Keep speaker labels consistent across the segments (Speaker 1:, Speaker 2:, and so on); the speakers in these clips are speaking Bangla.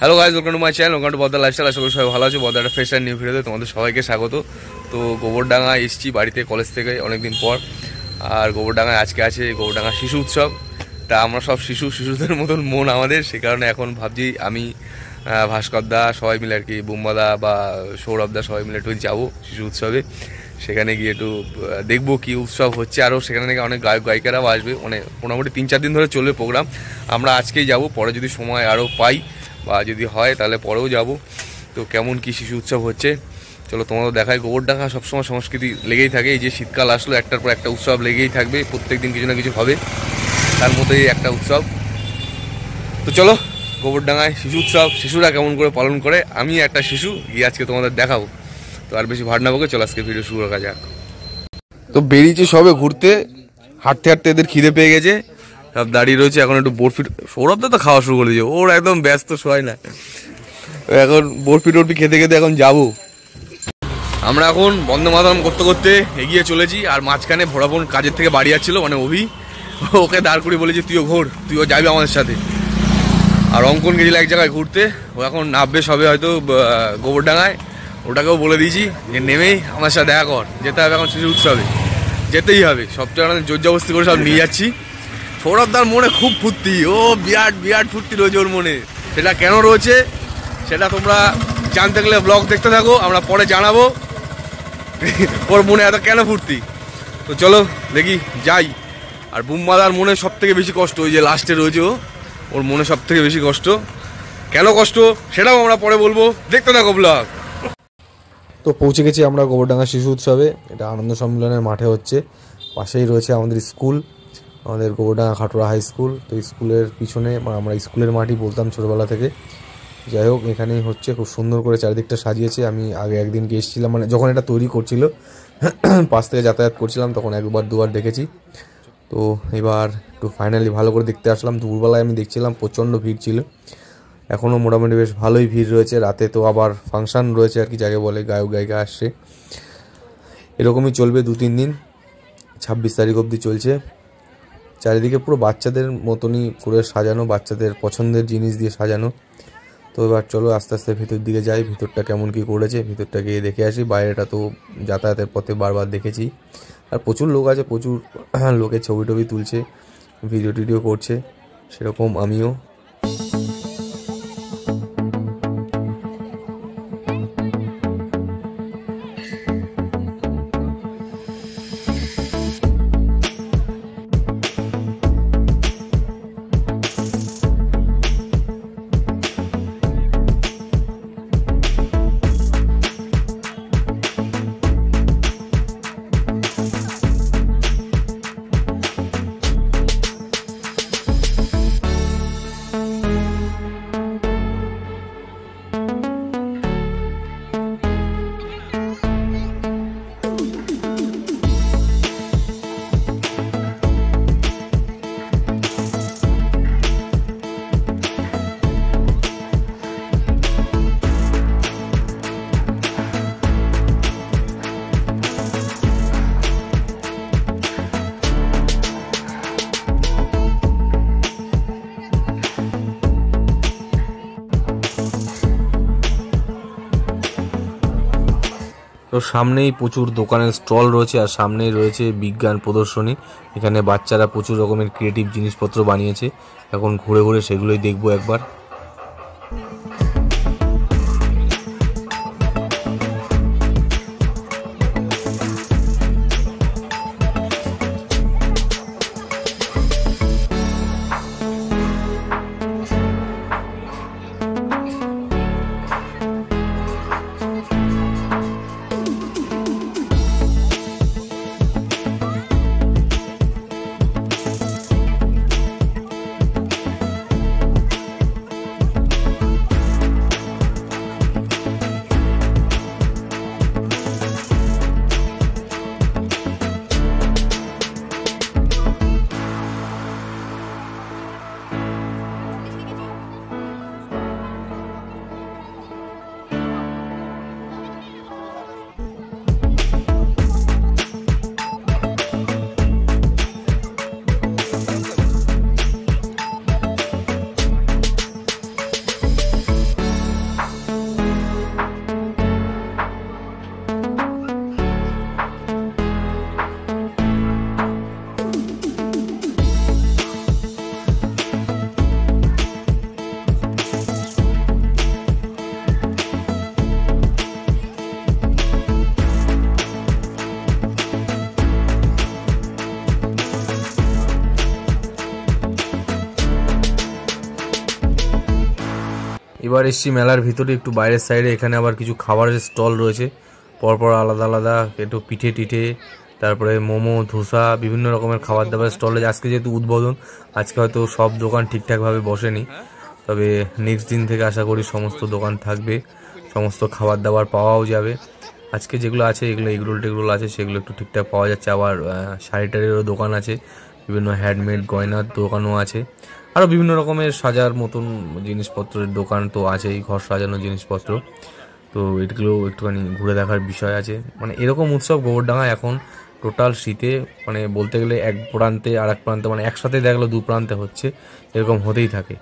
Speaker 1: Hello guys, welcome to my channel, welcome to Bodda lifestyle. আশা করি সবাই ভালো আছে। বদ্দা একটা ফ্রেশ অ্যান্ড নিউ ভিডিওতে তোমাদের সবাইকে স্বাগত। তো গোবরডাঙ্গা এসছি বাড়িতে কলেজ থেকে অনেকদিন পর। আর গোবরডাঙ্গায় আজকে আছে গোবরডাঙ্গা শিশু উৎসব। তা আমরা সব শিশুদের মতন মন আমাদের, সে কারণে এখন ভাবছি আমি ভাস্করদা সবাই মিলে আর কি, বুম্বাদা বা সৌরভদা সবাই মিলে একটু যাবো শিশু উৎসবে। সেখানে গিয়ে একটু দেখবো কি উৎসব হচ্ছে। আরও সেখানে নাকি অনেক গায়ক গায়িকারাও আসবে, মানে মোটামুটি 3-4 দিন ধরে চলবে প্রোগ্রাম। আমরা আজকেই যাব, পরে যদি সময় আরও পাই বা যদি হয় তাহলে পরেও যাব। তো কেমন কি শিশু উৎসব হচ্ছে চলো তোমাদের দেখায়। গোবরডাঙ্গা সবসময় সংস্কৃতি লেগেই থাকে। এই যে শীতকাল আসলো, একটার পর একটা উৎসব লেগেই থাকবে, প্রত্যেক দিন কিছু না কিছু হবে, তার মধ্যেই একটা উৎসব। তো চলো গোবরডাঙ্গায় শিশু উৎসব, শিশুরা কেমন করে পালন করে, আমি একটা শিশু গিয়ে আজকে তোমাদের দেখাবো। তো আর বেশি ভাট না বকে চলো আজকে ভিডিও শুরু করা যাক। তো বেরিয়েছি সবে ঘুরতে, হাঁটতে হাঁটতে এদের খিদে পেয়ে গেছে, সব দাঁড়িয়ে রয়েছে। এখন একটু বরফি, সৌরভদা তো খাওয়া শুরু করে দিয়েছে, ওর একদম ব্যস্ত সবাই না। এখন বরফি টরফি খেতে খেতে এখন যাবো। আমরা এখন বন্দে মাতরম করতে করতে এগিয়ে চলেছি। আর মাঝখানে ভোরাফোন কাজের থেকে বাড়ি যাচ্ছিল, মানে অভি, ওকে দাঁড় করে বলেছি তুইও ঘোর, তুইও যাবি আমাদের সাথে। আর অঙ্কন গেছিল এক জায়গায় ঘুরতে, ও এখন নামবে সবে হয়তো গোবরডাঙ্গায়। ওটাকেও বলে দিয়েছি যে নেমেই আমার সাথে দেখা কর, যেতে হবে এখন শিশু উৎসবে, যেতেই হবে। সবচেয়ে অনেক জোর জবস্তি করে সব নিয়ে যাচ্ছি। সৌরভদার মনে খুব ফুর্তি, ও বিরাট ফুর্তি রয়েছে ওর মনে। সেটা কেন রয়েছে সেটা তোমরা জানতে গেলে ব্লগ দেখতে থাকো, আমরা পরে জানাবো ওর মনে এত কেন ফুর্তি। তো চলো দেখি যাই। আর বুম্বাদার মনে সব থেকে বেশি কষ্ট, ওই যে লাস্টে রয়েছে ওর মনে সব থেকে বেশি কষ্ট। কেন কষ্ট সেটাও আমরা পরে বলবো, দেখতে থাকো ব্লগ।
Speaker 2: তো পৌঁছে গেছি আমরা গোবরডাঙ্গা শিশু উৎসবে। এটা আনন্দ সম্মেলনের মাঠে হচ্ছে, পাশেই রয়েছে আমাদের স্কুল, আমাদের গোবরডাঙ্গা খাটোরা হাই স্কুল। তো স্কুলের পিছনে, আমরা স্কুলের মাঠই বলতাম ছোটোবেলা থেকে। যাই হোক, এখানেই হচ্ছে, খুব সুন্দর করে চারিদিকটা সাজিয়েছে। আমি আগে একদিন এসেছিলাম, মানে যখন এটা তৈরি করছিল, পাশ থেকে যাতায়াত করছিলাম, তখন একবার দুবার দেখেছি। তো এবার একটু ফাইনালি ভালো করে দেখতে আসলাম। দুপুরবেলায় আমি দেখছিলাম প্রচণ্ড ভিড় ছিল, এখনও মোটামুটি বেশ ভালোই ভিড় রয়েছে। রাতে তো আবার ফাংশান রয়েছে আর কি, যাকে বলে গায়ক গায়িকা আসছে। এরকমই চলবে 2-3 দিন, 26 তারিখ অবধি চলছে। চারিদিকে পুরো বাচ্চাদের মতনই করে সাজানো, বাচ্চাদের পছন্দের জিনিস দিয়ে সাজানো। তো এবার চলো আস্তে আস্তে ভিতর দিকে যাই, ভিতরটা কেমন কি করেছে ভিতরটা গিয়ে দেখে আসি। বাইরেটা তো যাতায়াতের পথে বারবার দেখেছি। আর প্রচুর লোক আছে, প্রচুর লোকে ছবি টবি তুলছে, ভিডিও টিডিও করছে, সেরকম আমিও। তো সামনেই প্রচুর দোকানের স্টল রয়েছে, আর সামনেই রয়েছে বিজ্ঞান প্রদর্শনী। এখানে বাচ্চারা প্রচুর রকমের ক্রিয়েটিভ জিনিসপত্র বানিয়েছে, এখন ঘুরে ঘুরে সেগুলোই দেখবো একবার। এবার এসছি মেলার ভিতরে একটু বাইরের সাইডে, এখানে আবার কিছু খাবারের স্টল রয়েছে পরপর আলাদা আলাদা, একটু পিঠে টিঠে, তারপরে মোমো ধোসা বিভিন্ন রকমের খাবার দাবার স্টলে। আজকে যেহেতু উদ্বোধন, আজকে হয়তো সব দোকান ঠিকঠাকভাবে বসেনি, তবে নেক্সট দিন থেকে আশা করি সমস্ত দোকান থাকবে, সমস্ত খাবার দাবার পাওয়াও যাবে। আজকে যেগুলো আছে এগুলো এগরোল টেগরোল আছে, সেগুলো একটু ঠিকঠাক পাওয়া যাচ্ছে। আবার শাড়ি টাড়িরও দোকান আছে, বিভিন্ন হ্যান্ডমেড গয়নার দোকানও আছে, আরও বিভিন্ন রকমের সাজার মতন জিনিসপত্রের দোকান তো আছেই, ঘর সাজানোর জিনিসপত্র। তো এগুলো একটুখানি ঘুরে দেখার বিষয় আছে। মানে এরকম উৎসব গোবরডাঙ্গায় এখন টোটাল শীতে মানে বলতে গেলে এক প্রান্তে আর এক প্রান্তে, মানে একসাথে দেখলো দু প্রান্তে হচ্ছে, এরকম হতেই থাকে।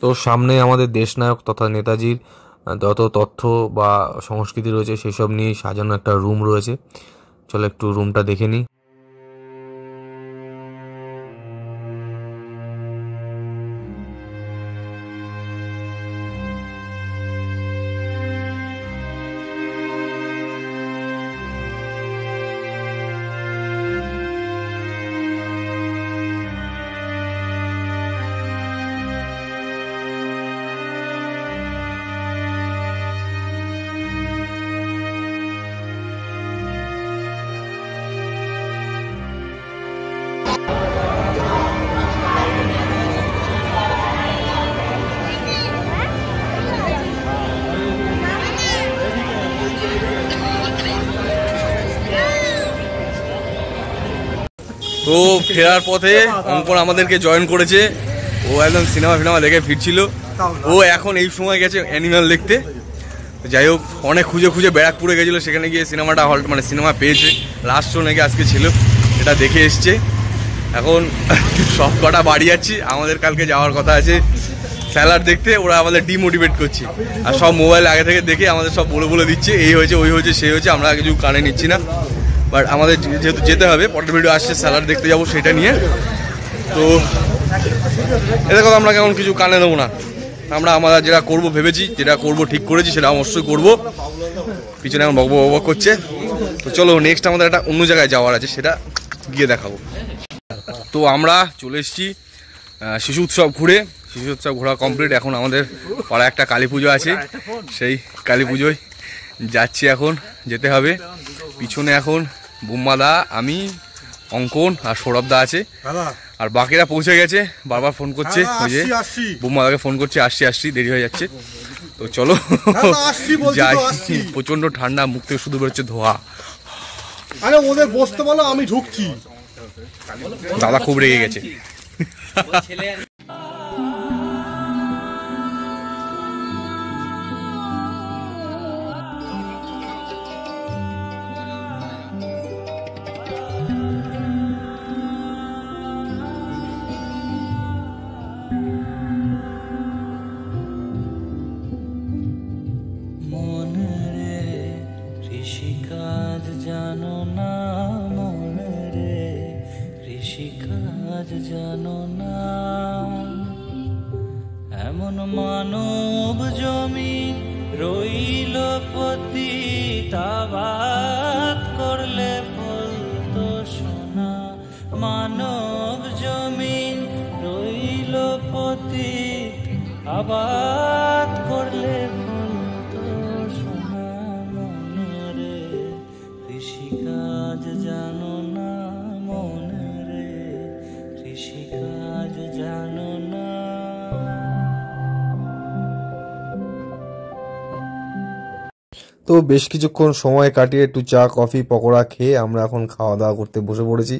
Speaker 2: তো সামনে আমাদের দেশনায়ক তথা নেতাজির যত তথ্য বা সংস্কৃতি রয়েছে সেসব নিয়ে সাজানো একটা রুম রয়েছে। চলো একটু রুমটা দেখে নিই।
Speaker 1: তো ফেরার পথে অঙ্কন আমাদেরকে জয়েন করেছে। ও একদম সিনেমা ফিনেমা দেখে ফিরছিল। ও এখন এই সময় গেছে অ্যানিমাল দেখতে। যাই হোক, অনেক খুঁজে খুঁজে ব্যারাকপুরে গেছিলো, সেখানে গিয়ে সিনেমাটা হল মানে সিনেমা পেয়েছে। লাস্ট শো নাকি আজকে ছিল, এটা দেখে এসছে। এখন সব কটা বাড়ি যাচ্ছি, আমাদের কালকে যাওয়ার কথা আছে স্যালাড দেখতে। ওরা আমাদের ডিমোটিভেট করছে, আর সব মোবাইল আগে থেকে দেখে আমাদের সব বলে দিচ্ছে এই হয়েছে ওই হয়েছে সেই হয়েছে। আমরা কিছু কানে নিচ্ছি না, বাট আমাদের যেহেতু যেতে হবে, পরের ভিডিও আসছে স্যালাড দেখতে যাবো সেটা নিয়ে। তো এদের কথা আমরা কেমন কিছু কানে দেবো না, আমরা যেটা করবো ভেবেছি, যেটা করবো ঠিক করেছি সেটা অবশ্যই করবো। পিছনে এখন বক করছে। তো চলো নেক্সট আমাদের একটা অন্য জায়গায় যাওয়ার আছে, সেটা গিয়ে দেখাবো। তো আমরা চলে এসেছি শিশু উৎসব ঘুরে। শিশু উৎসব ঘোরা কমপ্লিট। এখন আমাদের পাড়ায় একটা কালী পুজো আছে, সেই কালী পুজোয় যাচ্ছি। এখন যেতে হবে। পিছনে এখন বুম্মাদা, আমি, অঙ্কন আর সৌরভদা আছে, আর বাকিরা পৌঁছে গেছে। বারবার ফোন করছে, ওই যে বুম্মাদাকে ফোন করছে আসছি আসছি, দেরি হয়ে যাচ্ছে। তো চলো যাই। প্রচন্ড ঠান্ডা, মুখ থেকে শুধু বেরোচ্ছে ধোয়া।
Speaker 3: আরে ওদের বসতে বলো, আমি ঢুকছি।
Speaker 1: দাদা খুব রেগে গেছে।
Speaker 4: জানো না এমন মানব জমিন রইল পতিতাবাদ করলে বলতো সোনা মানব জমিন রইল পতিত আবাদ করলে বলতো সোনা মনরে কৃষিকাজ জানো না মনরে কৃষিকাজ জানো না।
Speaker 2: তো বেশ কিছুক্ষণ সময় কাটিয়ে একটু চা কফি পকোড়া খেয়ে আমরা এখন খাওয়া দাওয়া করতে বসে পড়েছি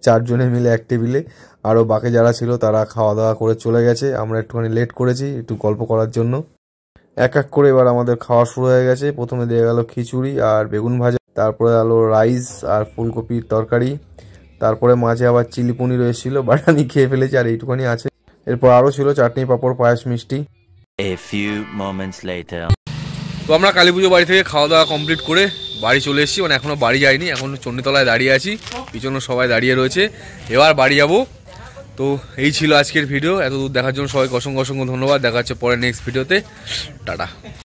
Speaker 2: 4 জনে মিলে এক টেবিলে। আরও বাকি যারা ছিল তারা খাওয়া দাওয়া করে চলে গেছে, আমরা একটুখানি লেট করেছি একটু গল্প করার জন্য। এক এক করে এবার আমাদের খাওয়া শুরু হয়ে গেছে। প্রথমে দিয়ে গেল খিচুড়ি আর বেগুন ভাজা, তারপরে আলো রাইস আর ফুলকপির তরকারি, তারপরে মাঝে আবার চিলি পনির এসেছিল, বাট আমি খেয়ে ফেলেছি আর এইটুখানি আছে। এরপর আরও ছিল চাটনি পাঁপড় পায়েস মিষ্টি।
Speaker 5: A few moments later.
Speaker 1: তো আমরা কালী পুজো বাড়ি থেকে খাওয়া দাওয়া কমপ্লিট করে বাড়ি চলে এসেছি, মানে এখনও বাড়ি যাইনি, এখন চণ্ডীতলায় দাঁড়িয়ে আছি, পিছনে সবাই দাঁড়িয়ে রয়েছে, এবার বাড়ি যাব। তো এই ছিল আজকের ভিডিও, এত দূর দেখার জন্য সবাইকে অসংখ্য অসংখ্য ধন্যবাদ। দেখা হচ্ছে পরে নেক্সট ভিডিওতে, টাটা।